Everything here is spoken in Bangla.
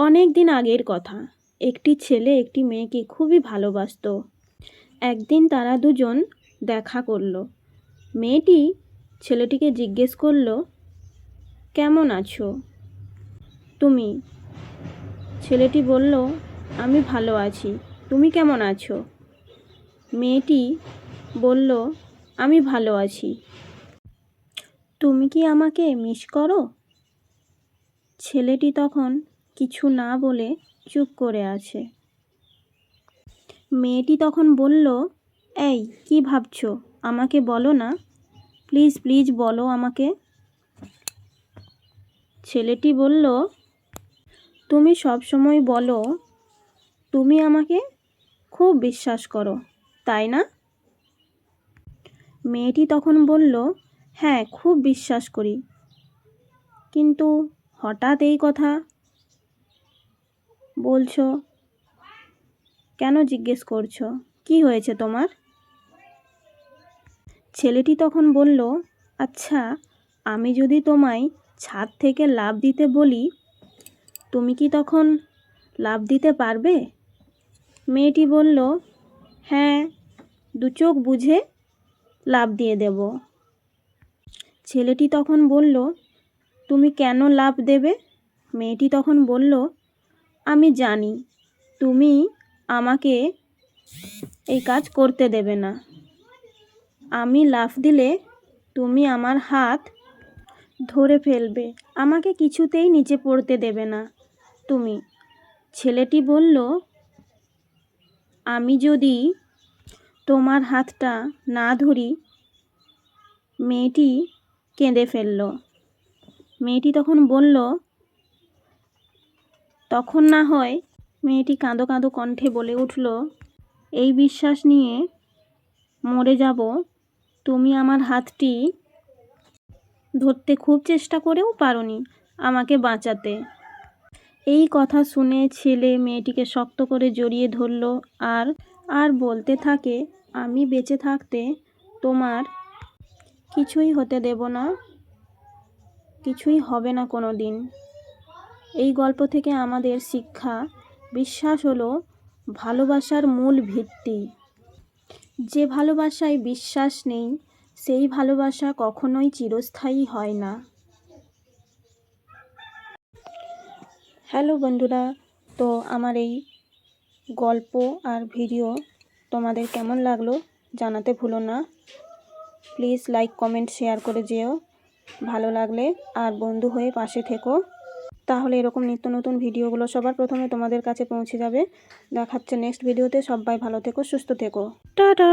অনেক দিন আগের কথা। একটি ছেলে একটি মেয়েকে খুবই ভালোবাসতো। একদিন তারা দুজন দেখা করল। মেয়েটি ছেলেটিকে জিজ্ঞেস করল, কেমন আছো তুমি? ছেলেটি বলল, আমি ভালো আছি, তুমি কেমন আছো? মেয়েটি বলল, আমি ভালো আছি। তুমি কি আমাকে মিস করো? ছেলেটি তখন কিছু না বলে চুপ করে আছে। মেয়েটি তখন বলল, এই কি ভাবছো, আমাকে বলো না, প্লিজ প্লিজ বলো আমাকে। ছেলেটি বলল, তুমি সবসময় বলো তুমি আমাকে খুব বিশ্বাস করো, তাই না? মেয়েটি তখন বলল, হ্যাঁ খুব বিশ্বাস করি, কিন্তু হঠাৎ এই কথা বলছো কেন, জিজ্ঞেস করছো, কি হয়েছে তোমার? ছেলেটি তখন বলল, আচ্ছা আমি যদি তোমায় ছাদ থেকে লাফ দিতে বলি, তুমি কি তখন লাফ দিতে পারবে? মেয়েটি বলল, হ্যাঁ, দু চোখ বুজে লাফ দিয়ে দেব। ছেলেটি তখন বলল, তুমি কেন লাফ দেবে? মেয়েটি তখন বলল, আমি জানি তুমি আমাকে এই কাজ করতে দেবে না। আমি লাফ দিলে তুমি আমার হাত ধরে ফেলবে, আমাকে কিছুতেই নিচে পড়তে দেবে না তুমি। ছেলেটি বলল, আমি যদি তোমার হাতটা না ধরি। মেয়েটি কেঁদে ফেলল। মেয়েটি তখন বলল, তখন না হয়, মেয়েটি কাঁদো কাঁদো কণ্ঠে বলে উঠল, এই বিশ্বাস নিয়ে মরে যাব, তুমি আমার হাতটি ধরতে খুব চেষ্টা করেও পারোনি আমাকে বাঁচাতে। এই কথা শুনে ছেলে মেয়েটিকে শক্ত করে জড়িয়ে ধরল আর বলতে থাকে, আমি বেঁচে থাকতে তোমার কিছুই হতে দেব না, কিছুই হবে না কোনো দিন। এই গল্প থেকে আমাদের শিক্ষা, বিশ্বাস হলো ভালোবাসার মূল ভিত্তি। যে ভালোবাসায় বিশ্বাস নেই, সেই ভালোবাসা কখনোই চিরস্থায়ী হয় না। হ্যালো বন্ধুরা, তো আমার এই গল্প আর ভিডিও তোমাদের কেমন লাগলো জানাতে ভুলো না। প্লিজ লাইক কমেন্ট শেয়ার করে যেও ভালো লাগলে, আর বন্ধু হয়ে পাশে থেকো, তাহলে এরকম নিত্য নতুন ভিডিওগুলো সবার প্রথমে তোমাদের কাছে পৌঁছে যাবে। দেখাচ্ছে নেক্সট ভিডিওতে। সবাই ভালো থেকো, সুস্থ থেকো, টাটা।